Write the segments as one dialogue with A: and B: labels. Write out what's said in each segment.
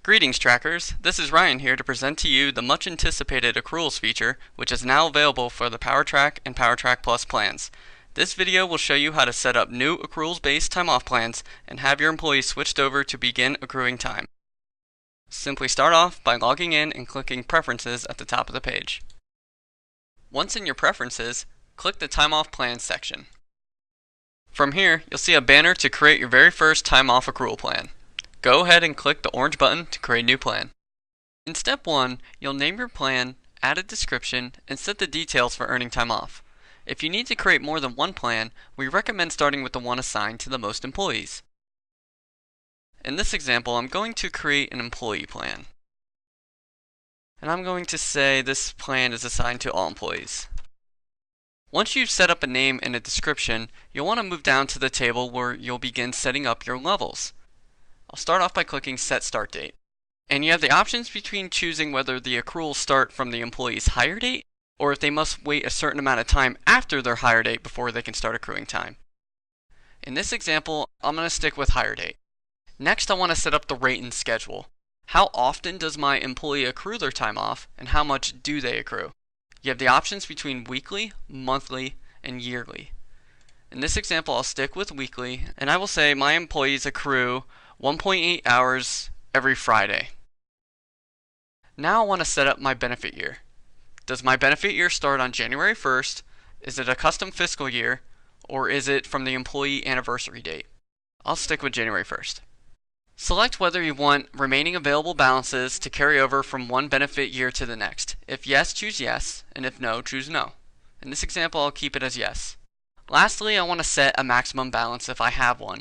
A: Greetings trackers, this is Ryan here to present to you the much anticipated accruals feature which is now available for the PowerTrack and PowerTrack Plus plans. This video will show you how to set up new accruals based time off plans and have your employees switched over to begin accruing time. Simply start off by logging in and clicking Preferences at the top of the page. Once in your Preferences, click the Time Off Plans section. From here, you'll see a banner to create your very first time off accrual plan. Go ahead and click the orange button to create a new plan. In step 1, you'll name your plan, add a description, and set the details for earning time off. If you need to create more than one plan, we recommend starting with the one assigned to the most employees. In this example, I'm going to create an employee plan. And I'm going to say this plan is assigned to all employees. Once you've set up a name and a description, you'll want to move down to the table where you'll begin setting up your levels. I'll start off by clicking Set Start Date. And you have the options between choosing whether the accruals start from the employee's hire date or if they must wait a certain amount of time after their hire date before they can start accruing time. In this example, I'm going to stick with hire date. Next, I want to set up the rate and schedule. How often does my employee accrue their time off and how much do they accrue? You have the options between weekly, monthly, and yearly. In this example, I'll stick with weekly and I will say my employees accrue 1.8 hours every Friday. Now I want to set up my benefit year. Does my benefit year start on January 1st? Is it a custom fiscal year? Or is it from the employee anniversary date? I'll stick with January 1st. Select whether you want remaining available balances to carry over from one benefit year to the next. If yes, choose yes, and if no, choose no. In this example, I'll keep it as yes. Lastly, I want to set a maximum balance if I have one.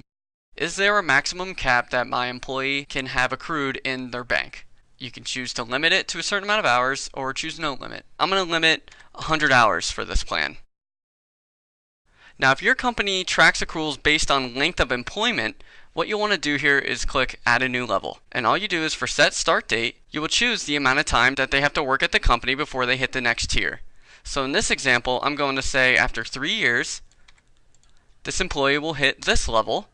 A: Is there a maximum cap that my employee can have accrued in their bank? You can choose to limit it to a certain amount of hours or choose no limit. I'm going to limit 100 hours for this plan. Now, if your company tracks accruals based on length of employment, what you'll want to do here is click Add a New Level. And all you do is for Set Start Date, you will choose the amount of time that they have to work at the company before they hit the next tier. So in this example, I'm going to say after 3 years, this employee will hit this level.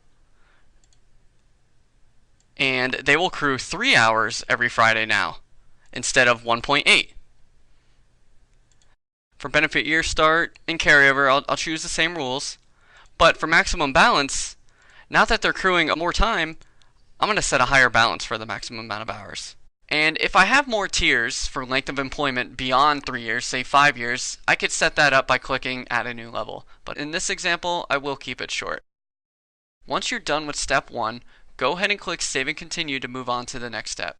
A: And they will accrue 3 hours every Friday now, instead of 1.8. For benefit year start and carryover, I'll choose the same rules. But for maximum balance, now that they're accruing more time, I'm going to set a higher balance for the maximum amount of hours. And if I have more tiers for length of employment beyond 3 years, say 5 years, I could set that up by clicking Add a New Level. But in this example, I will keep it short. Once you're done with step 1, go ahead and click Save and Continue to move on to the next step.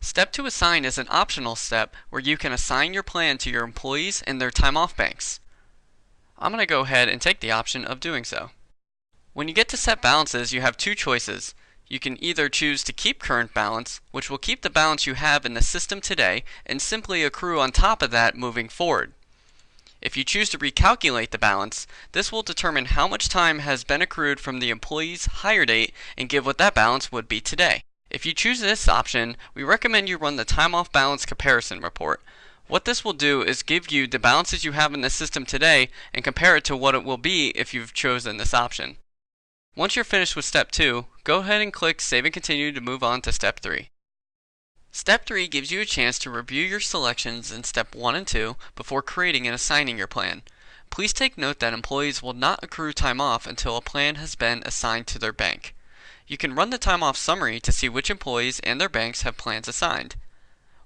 A: Step 2 Assign is an optional step where you can assign your plan to your employees and their time off banks. I'm going to go ahead and take the option of doing so. When you get to set balances, you have two choices. You can either choose to keep current balance, which will keep the balance you have in the system today and simply accrue on top of that moving forward. If you choose to recalculate the balance, this will determine how much time has been accrued from the employee's hire date and give what that balance would be today. If you choose this option, we recommend you run the time off balance comparison report. What this will do is give you the balances you have in the system today and compare it to what it will be if you've chosen this option. Once you're finished with step 2, go ahead and click Save and Continue to move on to step 3. Step 3 gives you a chance to review your selections in step 1 and 2 before creating and assigning your plan. Please take note that employees will not accrue time off until a plan has been assigned to their bank. You can run the time off summary to see which employees and their banks have plans assigned.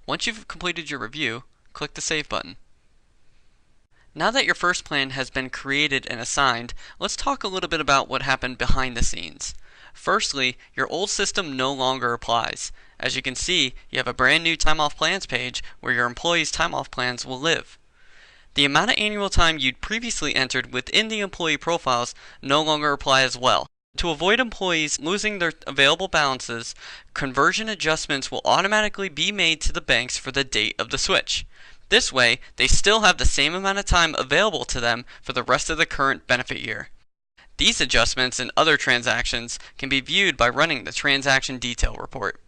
A: Once you've completed your review, click the Save button. Now that your first plan has been created and assigned, let's talk a little bit about what happened behind the scenes. Firstly, your old system no longer applies. As you can see, you have a brand new time off plans page where your employees' time off plans will live. The amount of annual time you'd previously entered within the employee profiles no longer apply as well. To avoid employees losing their available balances, conversion adjustments will automatically be made to the banks for the date of the switch. This way, they still have the same amount of time available to them for the rest of the current benefit year. These adjustments and other transactions can be viewed by running the Transaction Detail Report.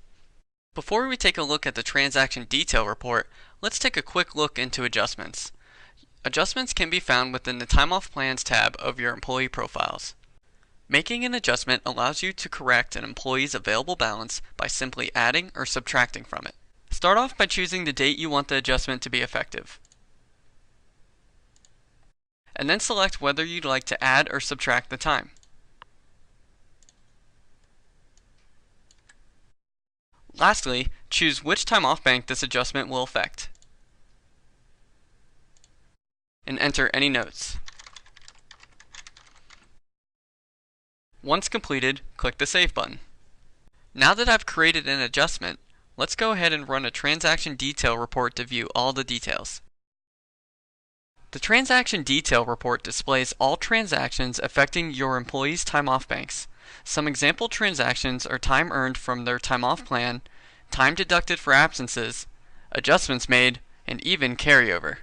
A: Before we take a look at the Transaction Detail Report, let's take a quick look into adjustments. Adjustments can be found within the Time Off Plans tab of your employee profiles. Making an adjustment allows you to correct an employee's available balance by simply adding or subtracting from it. Start off by choosing the date you want the adjustment to be effective, and then select whether you'd like to add or subtract the time. Lastly, choose which time off bank this adjustment will affect, and enter any notes. Once completed, click the Save button. Now that I've created an adjustment, let's go ahead and run a transaction detail report to view all the details. The transaction detail report displays all transactions affecting your employees' time off banks. Some example transactions are time earned from their time off plan, time deducted for absences, adjustments made, and even carryover.